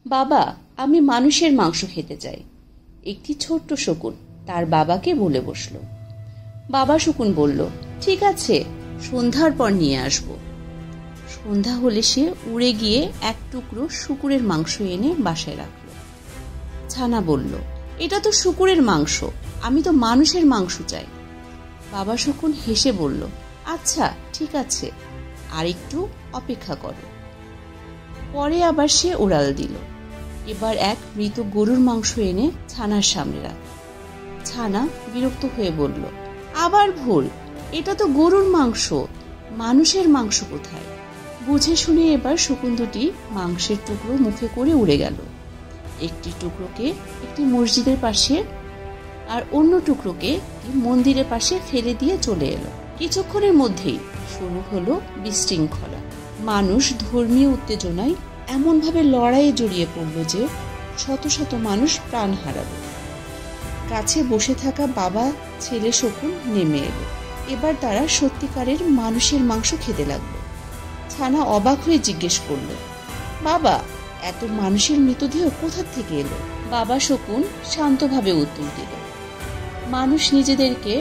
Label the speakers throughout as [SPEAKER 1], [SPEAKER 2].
[SPEAKER 1] বাবা, আমি মানুষের মাংস খেতে চাই। একটি ছোট্ট শকুন তার বাবাকে বলে বসল। বাবা শকুন বলল, ঠিক আছে, সন্ধ্যার পর নিয়ে আসব। সন্ধ্যা হলে সে উড়ে গিয়ে এক টুকরো শূকরের মাংস এনে বাসায় রাখল। ছানা বলল, এটা তো শূকরের মাংস, আমি তো মানুষের মাংস চাই। বাবা শকুন হেসে বলল, আচ্ছা ঠিক আছে, আর একটু অপেক্ষা করো। পরে আবার সে উড়াল দিল। এবার এক মৃত গরুর মাংস এনে ছানার সামনে রাখল। ছানা বিরক্ত হয়ে বলল, আবার ভুল, এটা তো গরুর মাংস, মানুষের মাংস কোথায়? বুঝে শুনে এবার শকুন দুটি মাংসের টুকরো মুখে করে উড়ে গেল। একটি টুকরোকে একটি মসজিদের পাশে আর অন্য টুকরোকে মন্দিরের পাশে ফেলে দিয়ে চলে এলো। কিছুক্ষণের মধ্যেই শুরু হলো বিশৃঙ্খলা। মানুষ ধর্মীয় উত্তেজনায় এমনভাবে লড়াইয়ে জড়িয়ে পড়ল যে শত শত মানুষ প্রাণ হারালো। কাছে বসে থাকা বাবা ছেলে শকুন নেমে এলো। এবার তারা সত্যিকারের মানুষের মাংস খেতে লাগলো। ছানা অবাক হয়ে জিজ্ঞেস করল, বাবা, এত মানুষের মৃতদেহ কোথা থেকে এলো? বাবা শকুন শান্তভাবে উত্তর দিল, মানুষ নিজেদেরকে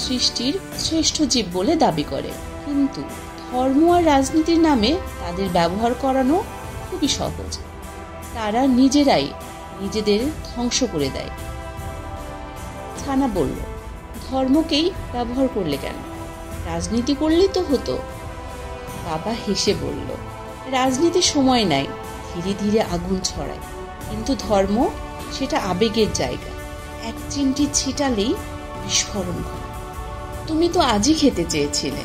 [SPEAKER 1] সৃষ্টির শ্রেষ্ঠ জীব বলে দাবি করে, কিন্তু ধর্ম আর রাজনীতির নামে তাদের ব্যবহার করানো খুবই সহজ। তারা নিজেরাই নিজেদের ধ্বংস করে দেয়। ছানা বলল, ধর্মকেই ব্যবহার করলে কেন? রাজনীতি করলেই তো হতো। বাবা হেসে বলল, রাজনীতির সময় নাই, ধীরে ধীরে আগুন ছড়ায়, কিন্তু ধর্ম সেটা আবেগের জায়গা, এক চিমটি ছিটালেই বিস্ফোরণ ঘটে। তুমি তো আজই খেতে চেয়েছিলে,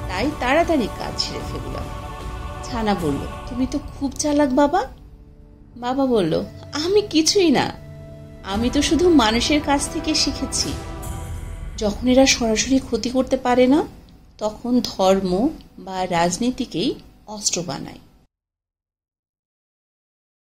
[SPEAKER 1] তাই তাড়াতাড়ি কাজ ছেড়ে ফেললাম। ছানা বলল, তুমি তো খুব চালাক বাবা। বাবা বলল, আমি কিছুই না, আমি তো শুধু মানুষের কাছ থেকে শিখেছি। যখন এরা সরাসরি ক্ষতি করতে পারে না, তখন ধর্ম বা রাজনীতিকেই অস্ত্র বানায়।